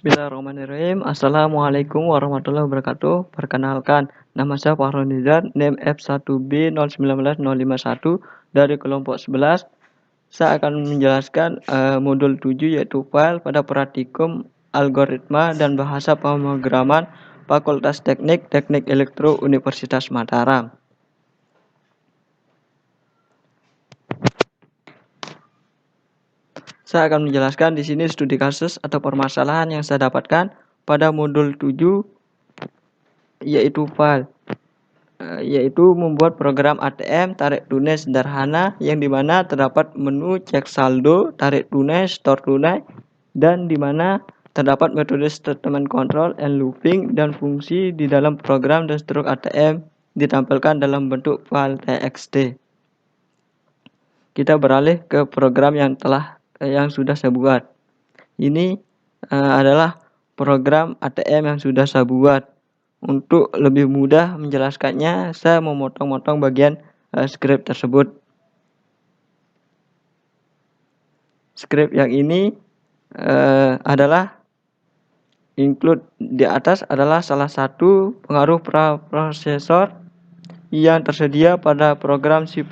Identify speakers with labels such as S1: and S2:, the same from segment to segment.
S1: Bismillahirrahmanirrahim. Assalamualaikum warahmatullahi wabarakatuh. Perkenalkan, nama saya Fahron Nizar, NIM F1B019051 dari kelompok 11. Saya akan menjelaskan modul 7 yaitu file pada praktikum algoritma dan bahasa pemrograman Fakultas Teknik Elektro Universitas Mataram. Saya akan menjelaskan di sini studi kasus atau permasalahan yang saya dapatkan pada modul 7 yaitu file, yaitu membuat program ATM tarik tunai sederhana yang dimana terdapat menu cek saldo, tarik tunai, store tunai, dan dimana terdapat metode statement control and looping dan fungsi di dalam program dan struk ATM ditampilkan dalam bentuk file txt. Kita beralih ke program yang sudah saya buat. Ini adalah program ATM yang sudah saya buat. Untuk lebih mudah menjelaskannya, saya memotong-motong bagian script tersebut. Script yang ini adalah include di atas adalah salah satu pengaruh prosesor yang tersedia pada program C++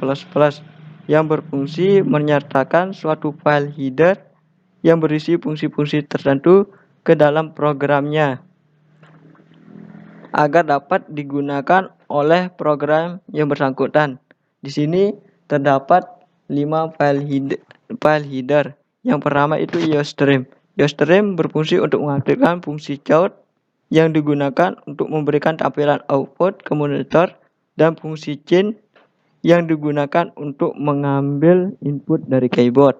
S1: yang berfungsi menyertakan suatu file header yang berisi fungsi-fungsi tertentu ke dalam programnya agar dapat digunakan oleh program yang bersangkutan. Di sini terdapat 5 file header. Yang pertama itu IOStream. IOStream berfungsi untuk mengaktifkan fungsi count yang digunakan untuk memberikan tampilan output ke monitor dan fungsi chain yang digunakan untuk mengambil input dari keyboard.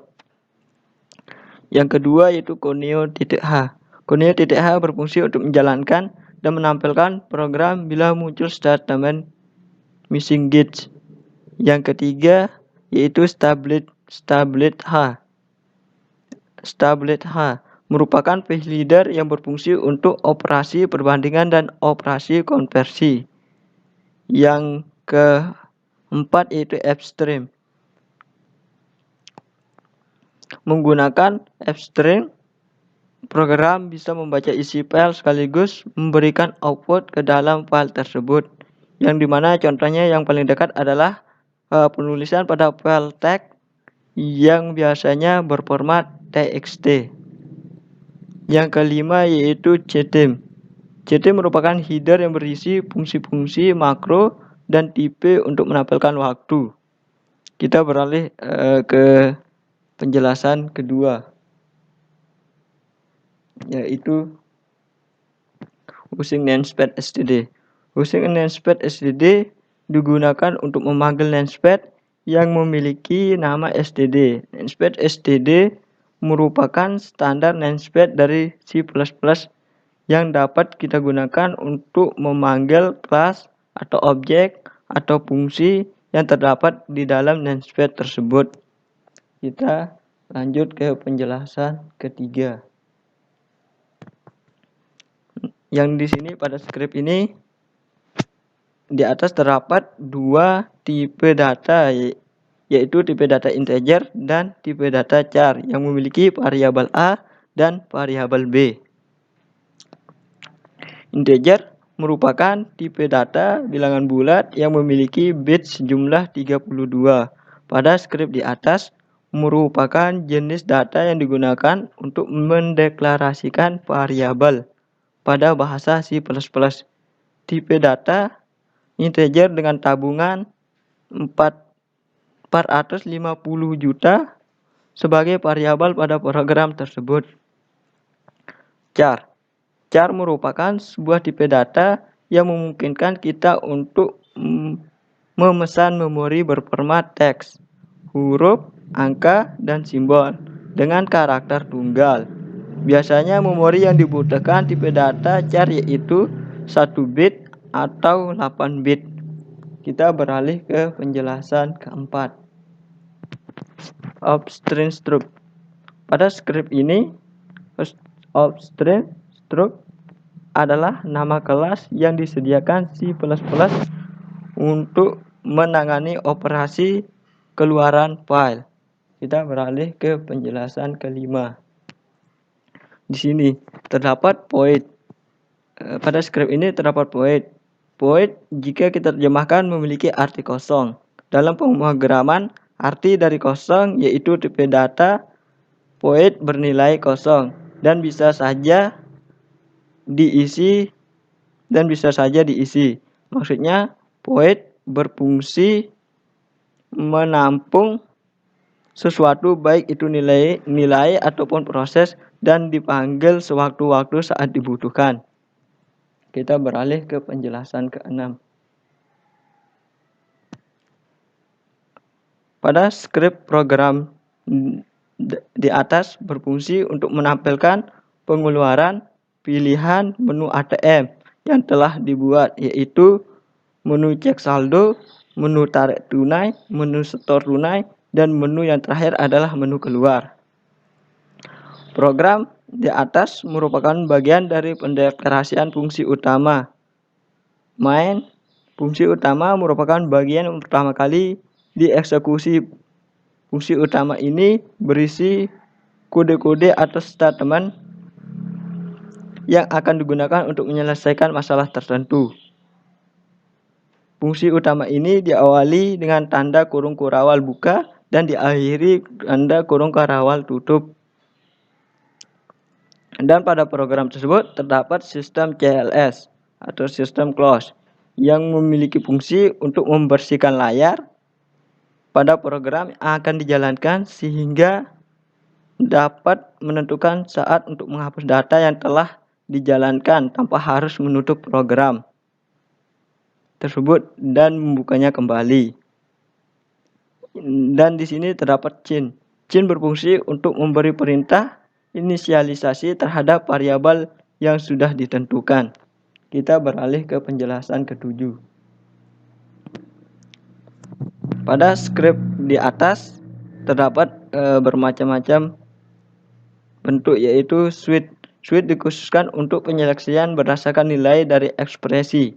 S1: Yang kedua yaitu Coneo.h. Coneo.h berfungsi untuk menjalankan dan menampilkan program bila muncul statement missing gate. Yang ketiga yaitu Stablet.h. Stablet.h merupakan file header yang berfungsi untuk operasi perbandingan dan operasi konversi. Yang keempat yaitu Fstream. Menggunakan Fstream, program bisa membaca isi file sekaligus memberikan output ke dalam file tersebut. Yang dimana contohnya yang paling dekat adalah penulisan pada file teks yang biasanya berformat txt. Yang kelima yaitu CTIM. CTIM merupakan header yang berisi fungsi-fungsi makro dan tipe untuk menampilkan waktu. Kita beralih ke penjelasan kedua, yaitu using namespace std. Using namespace std digunakan untuk memanggil namespace yang memiliki nama std. Namespace std merupakan standar namespace dari C++ yang dapat kita gunakan untuk memanggil kelas atau objek atau fungsi yang terdapat di dalam namespace tersebut. Kita lanjut ke penjelasan ketiga. Yang di sini pada script ini di atas terdapat 2 tipe data, yaitu tipe data integer dan tipe data char yang memiliki variabel A dan variabel B. Integer merupakan tipe data bilangan bulat yang memiliki bit sejumlah 32. Pada script di atas merupakan jenis data yang digunakan untuk mendeklarasikan variabel pada bahasa C++. Tipe data integer dengan tabungan 450 juta sebagai variabel pada program tersebut. Char. Char merupakan sebuah tipe data yang memungkinkan kita untuk memesan memori berformat teks, huruf, angka, dan simbol dengan karakter tunggal. Biasanya memori yang dibutuhkan tipe data char yaitu 1 bit atau 8 bit. Kita beralih ke penjelasan keempat. Upstream struct. Pada script ini, upstream struct adalah nama kelas yang disediakan C++ untuk menangani operasi keluaran file. Kita beralih ke penjelasan kelima. Di sini terdapat void. Pada script ini terdapat void. Void jika kita terjemahkan memiliki arti kosong. Dalam pemrograman, arti dari kosong yaitu tipe data void bernilai kosong dan bisa saja diisi Maksudnya void berfungsi menampung sesuatu baik itu nilai ataupun proses dan dipanggil sewaktu-waktu saat dibutuhkan. Kita beralih ke penjelasan ke-6. Pada skrip program di atas berfungsi untuk menampilkan pengeluaran pilihan menu ATM yang telah dibuat, yaitu menu cek saldo, menu tarik tunai, menu setor tunai, dan menu yang terakhir adalah menu keluar. Program di atas merupakan bagian dari pendeklarasian fungsi utama. Main fungsi utama merupakan bagian yang pertama kali dieksekusi. Fungsi utama ini berisi kode-kode atau statement yang akan digunakan untuk menyelesaikan masalah tertentu. Fungsi utama ini diawali dengan tanda kurung kurawal buka dan diakhiri tanda kurung kurawal tutup. Dan pada program tersebut terdapat sistem CLS atau sistem close yang memiliki fungsi untuk membersihkan layar pada program yang akan dijalankan sehingga dapat menentukan saat untuk menghapus data yang telah dijalankan tanpa harus menutup program tersebut dan membukanya kembali. Dan di sini terdapat chain. Chain berfungsi untuk memberi perintah inisialisasi terhadap variabel yang sudah ditentukan. Kita beralih ke penjelasan ke-7. Pada skrip di atas terdapat bermacam-macam bentuk, yaitu suite. Suite dikhususkan untuk penyeleksian berdasarkan nilai dari ekspresi.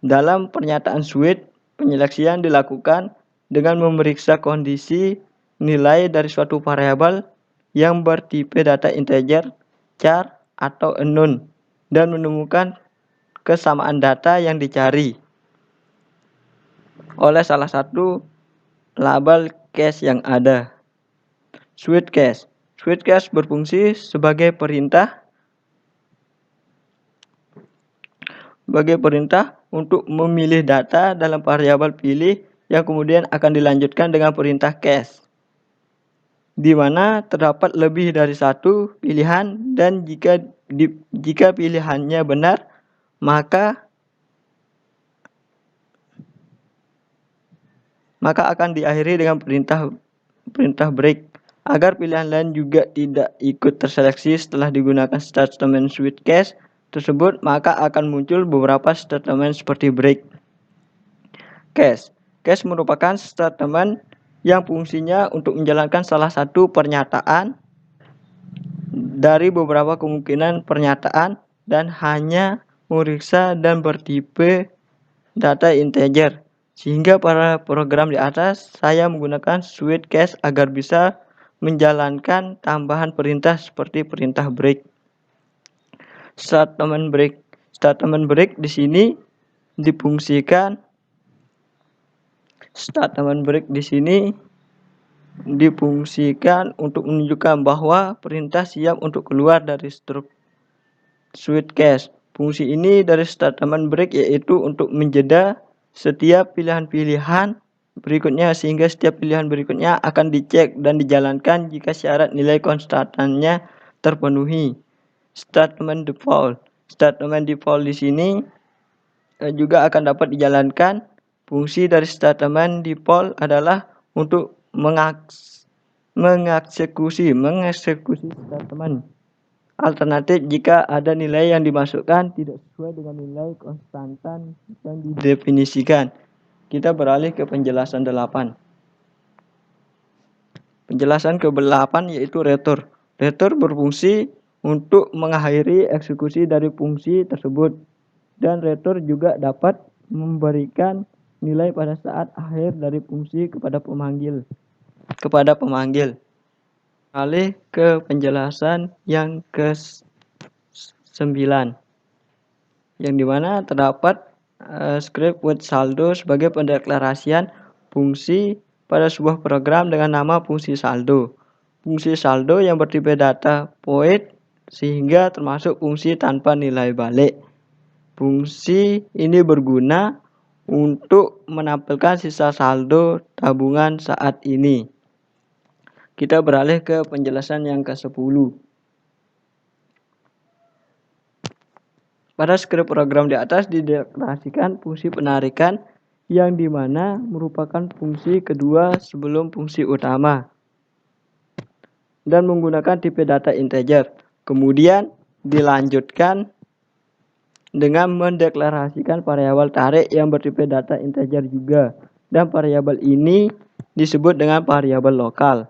S1: Dalam pernyataan suite, penyeleksian dilakukan dengan memeriksa kondisi nilai dari suatu variabel yang bertipe data integer, char, atau unknown dan menemukan kesamaan data yang dicari oleh salah satu label cache yang ada. Suite cache. Suite cache berfungsi sebagai perintah untuk memilih data dalam variabel pilih yang kemudian akan dilanjutkan dengan perintah cache, di mana terdapat lebih dari satu pilihan, dan jika pilihannya benar maka akan diakhiri dengan perintah break. Agar pilihan lain juga tidak ikut terseleksi setelah digunakan statement suite cache tersebut, maka akan muncul beberapa statement seperti break. Cache. Cache merupakan statement yang fungsinya untuk menjalankan salah satu pernyataan dari beberapa kemungkinan pernyataan dan hanya memeriksa dan bertipe data integer. Sehingga pada program di atas saya menggunakan suite cache agar bisa menjalankan tambahan perintah seperti perintah break. Statement break. Statement break di sini difungsikan untuk menunjukkan bahwa perintah siap untuk keluar dari suite cache. Fungsi ini dari statement break yaitu untuk menjeda setiap pilihan-pilihan berikutnya, sehingga setiap pilihan berikutnya akan dicek dan dijalankan jika syarat nilai konstantannya terpenuhi. Statement default. Statement default di sini juga akan dapat dijalankan. Fungsi dari statement default adalah untuk mengeksekusi statement alternatif jika ada nilai yang dimasukkan tidak sesuai dengan nilai konstantan yang didefinisikan. Kita beralih ke penjelasan 8. Penjelasan ke-8 yaitu return. Return berfungsi untuk mengakhiri eksekusi dari fungsi tersebut, dan return juga dapat memberikan nilai pada saat akhir dari fungsi kepada pemanggil. Alih ke penjelasan yang ke-9, yang dimana terdapat script with saldo sebagai pendeklarasian fungsi pada sebuah program dengan nama fungsi saldo. Fungsi saldo yang bertipe data void sehingga termasuk fungsi tanpa nilai balik. Fungsi ini berguna untuk menampilkan sisa saldo tabungan saat ini. Kita beralih ke penjelasan yang ke-10. Pada skrip program di atas dideklarasikan fungsi penarikan yang dimana merupakan fungsi kedua sebelum fungsi utama dan menggunakan tipe data integer. Kemudian dilanjutkan dengan mendeklarasikan variabel tarik yang bertipe data integer juga, dan variabel ini disebut dengan variabel lokal.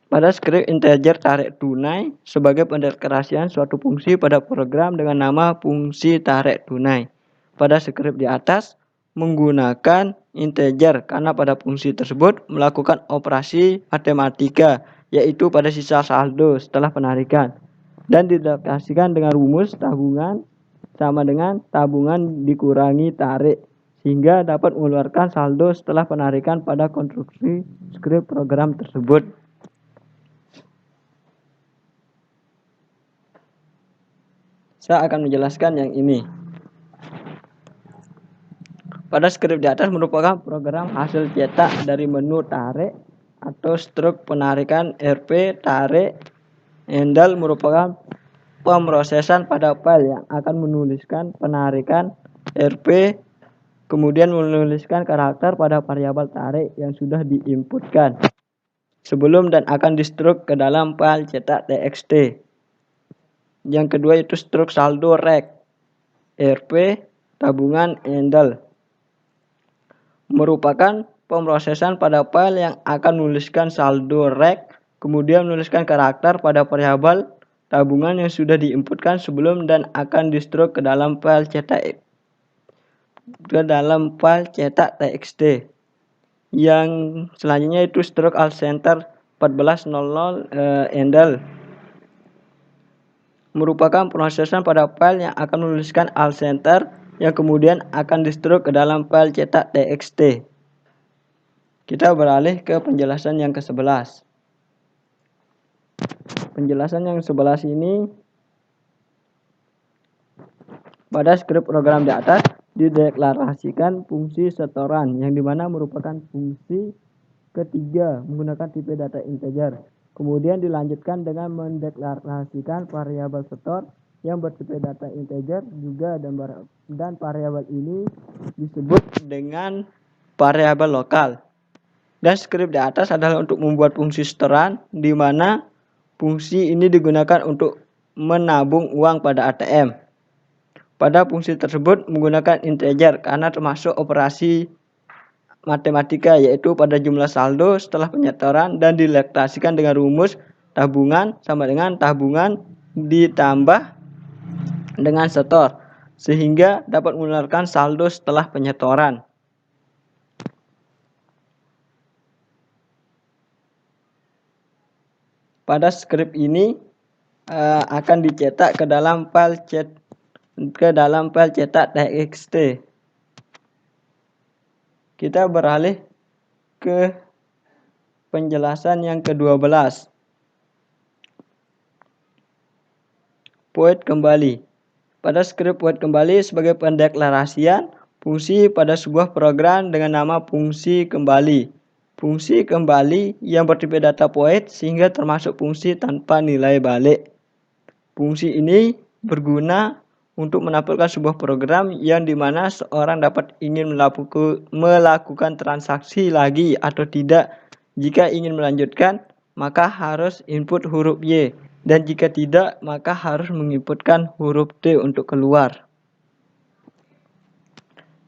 S1: Pada skrip integer tarik tunai sebagai pendeklarasian suatu fungsi pada program dengan nama fungsi tarik tunai. Pada skrip di atas menggunakan integer karena pada fungsi tersebut melakukan operasi matematika, yaitu pada sisa saldo setelah penarikan, dan dideklarasikan dengan rumus tabungan sama dengan tabungan dikurangi tarik, sehingga dapat mengeluarkan saldo setelah penarikan pada konstruksi skrip program tersebut. Saya akan menjelaskan yang ini. Pada skrip di atas merupakan program hasil cetak dari menu tarik atau struk penarikan RP tarik. Handle merupakan pemrosesan pada file yang akan menuliskan penarikan RP, kemudian menuliskan karakter pada variabel tarik yang sudah diinputkan sebelum dan akan distruk ke dalam file cetak txt. Yang kedua itu struk saldo rek RP tabungan handle merupakan pemrosesan pada file yang akan menuliskan saldo rek, kemudian menuliskan karakter pada variabel tabungan yang sudah diinputkan sebelum dan akan distruk ke dalam file cetak txt. Yang selanjutnya itu struk alt center 1400 handle merupakan pemrosesan pada file yang akan menuliskan alt center yang kemudian akan distruk ke dalam file cetak txt. Kita beralih ke penjelasan yang ke-11. Penjelasan yang ke-11 ini pada skrip program di atas dideklarasikan fungsi setoran yang dimana merupakan fungsi ketiga menggunakan tipe data integer. Kemudian dilanjutkan dengan mendeklarasikan variabel setor yang bertipe data integer juga, dan variabel ini disebut dengan variabel lokal. Dan skrip di atas adalah untuk membuat fungsi setoran di mana fungsi ini digunakan untuk menabung uang pada ATM. Pada fungsi tersebut menggunakan integer karena termasuk operasi matematika, yaitu pada jumlah saldo setelah penyetoran, dan dilektrasikan dengan rumus tabungan sama dengan tabungan ditambah dengan setor sehingga dapat mengeluarkan saldo setelah penyetoran. Pada skrip ini akan dicetak ke dalam file cetak txt. Kita beralih ke penjelasan yang ke-12. Void kembali. Pada skrip void kembali sebagai pendeklarasian fungsi pada sebuah program dengan nama fungsi kembali. Fungsi kembali yang bertipe data void sehingga termasuk fungsi tanpa nilai balik. Fungsi ini berguna untuk menampilkan sebuah program yang dimana seorang dapat ingin melakukan transaksi lagi atau tidak. Jika ingin melanjutkan, maka harus input huruf Y, dan jika tidak, maka harus menginputkan huruf T untuk keluar.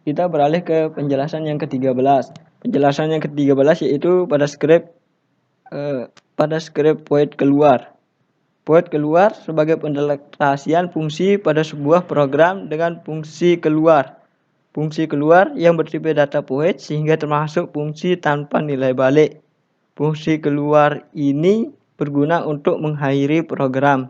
S1: Kita beralih ke penjelasan yang ke-13. Penjelasan yang ke-13 yaitu pada skrip void keluar. Void keluar sebagai pendeklarasian fungsi pada sebuah program dengan fungsi keluar. Fungsi keluar yang bertipe data void sehingga termasuk fungsi tanpa nilai balik. Fungsi keluar ini berguna untuk mengakhiri program.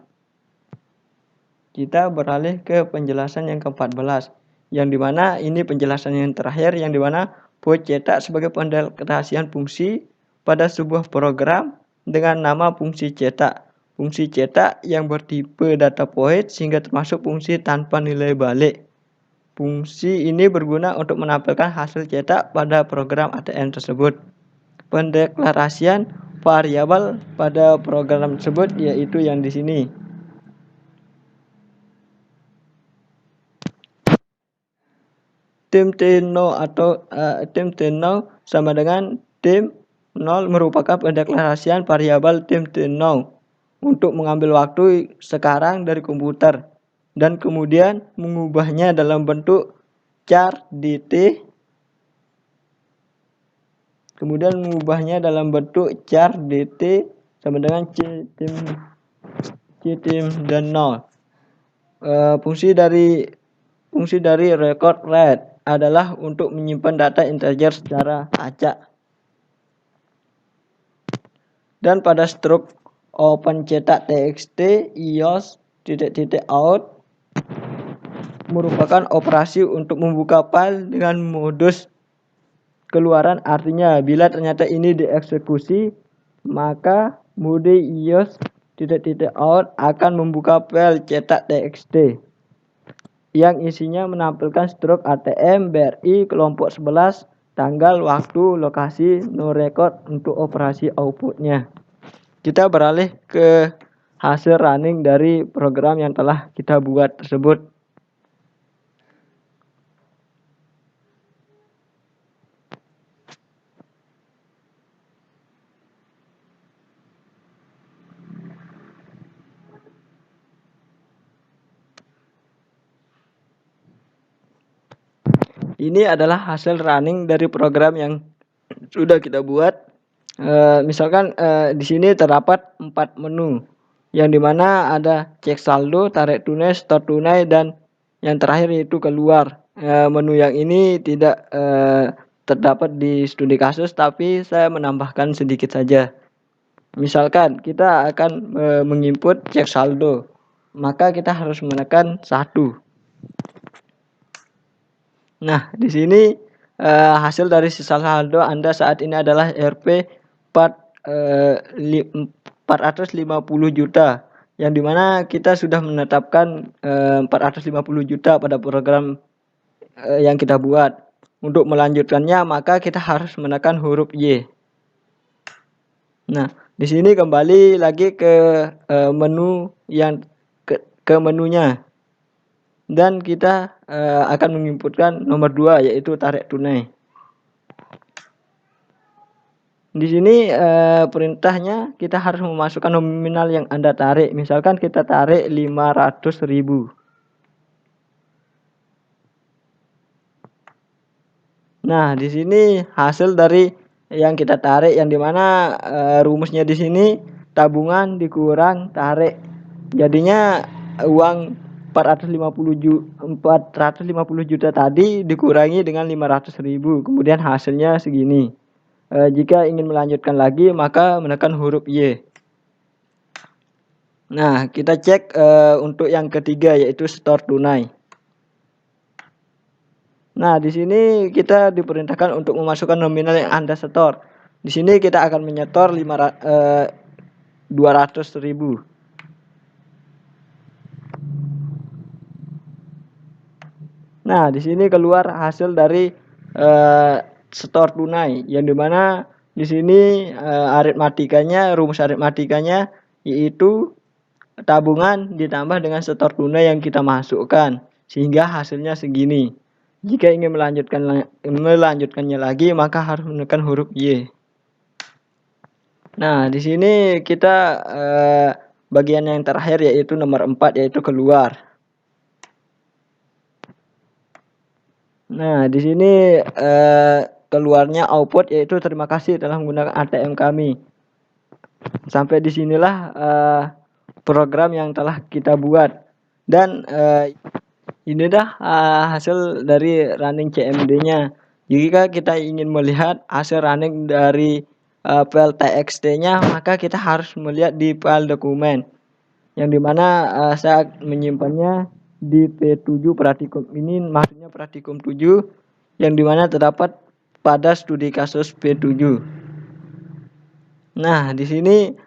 S1: Kita beralih ke penjelasan yang ke-14, yang dimana ini penjelasan yang terakhir, yang dimana void cetak sebagai pendeklarasian fungsi pada sebuah program dengan nama fungsi cetak. Fungsi cetak yang bertipe data void sehingga termasuk fungsi tanpa nilai balik. Fungsi ini berguna untuk menampilkan hasil cetak pada program ATM tersebut. Pendeklarasian variabel pada program tersebut yaitu yang di sini. Tim T0 atau tim T0 sama dengan tim 0 merupakan pendeklarasian variabel tim T0 untuk mengambil waktu sekarang dari komputer dan kemudian mengubahnya dalam bentuk char dt, kemudian mengubahnya dalam bentuk char dt sama dengan c tim dan 0. Fungsi dari record write adalah untuk menyimpan data integer secara acak. Dan pada struk open cetak txt ios .out merupakan operasi untuk membuka file dengan modus keluaran, artinya bila ternyata ini dieksekusi maka mode ios .out akan membuka file cetak txt yang isinya menampilkan struk ATM, BRI, kelompok 11, tanggal, waktu, lokasi, no record untuk operasi outputnya. Kita beralih ke hasil running dari program yang telah kita buat tersebut. Ini adalah hasil running dari program yang sudah kita buat. Misalkan di sini terdapat 4 menu, yang dimana ada cek saldo, tarik tunai, store tunai, dan yang terakhir yaitu keluar. Menu yang ini tidak terdapat di studi kasus, tapi saya menambahkan sedikit saja. Misalkan kita akan menginput cek saldo, maka kita harus menekan 1. Nah, di sini hasil dari sisa saldo Anda saat ini adalah Rp 450 juta, yang dimana kita sudah menetapkan 450 juta pada program yang kita buat. Untuk melanjutkannya maka kita harus menekan huruf Y. Nah, di sini kembali lagi ke menu yang ke menunya. Dan kita akan menginputkan nomor 2 yaitu tarik tunai. Di sini perintahnya kita harus memasukkan nominal yang Anda tarik. Misalkan kita tarik 500.000. Nah, di sini hasil dari yang kita tarik, yang dimana rumusnya di sini tabungan dikurang tarik. Jadinya uang 450 juta tadi dikurangi dengan 500.000, kemudian hasilnya segini. Jika ingin melanjutkan lagi maka menekan huruf Y. Nah, kita cek untuk yang ketiga yaitu store tunai. Nah, di sini kita diperintahkan untuk memasukkan nominal yang Anda setor. Di sini kita akan menyetor 200.000. Nah, di sini keluar hasil dari store tunai, yang dimana di sini rumus aritmatikanya yaitu tabungan ditambah dengan store tunai yang kita masukkan sehingga hasilnya segini. Jika ingin melanjutkannya lagi maka harus menekan huruf Y. Nah, di sini kita bagian yang terakhir yaitu nomor 4 yaitu keluar. Nah, di sini keluarnya output yaitu terima kasih telah menggunakan ATM kami. Sampai disinilah program yang telah kita buat. Dan ini dah hasil dari running CMD-nya. Jika kita ingin melihat hasil running dari file txt-nya, maka kita harus melihat di file dokumen, yang dimana saya menyimpannya di P7 praktikum ini, maksudnya praktikum 7, yang dimana terdapat pada studi kasus P7. Nah, di sini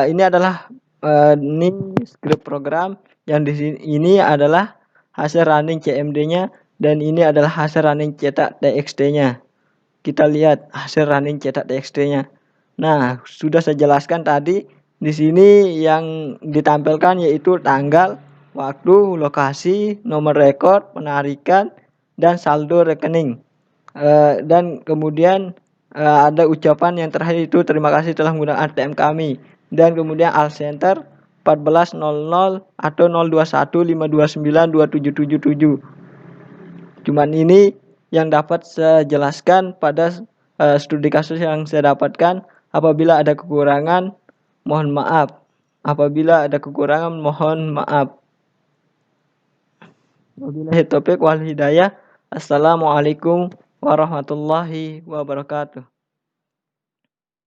S1: ini adalah ini script program, yang di sini ini adalah hasil running CMD-nya, dan ini adalah hasil running cetak TXT-nya. Kita lihat hasil running cetak TXT-nya. Nah, sudah saya jelaskan tadi. Di sini yang ditampilkan yaitu tanggal, waktu, lokasi, nomor rekor, penarikan, dan saldo rekening. Dan kemudian ada ucapan yang terakhir itu terima kasih telah menggunakan ATM kami. Dan kemudian Al Center 1400 atau 0215292777. Cuman ini yang dapat saya jelaskan pada studi kasus yang saya dapatkan. Apabila ada kekurangan, mohon maaf. Apabila ada kekurangan, mohon maaf. Wabillahi taufiq wal hidayah. Assalamualaikum warahmatullahi wabarakatuh.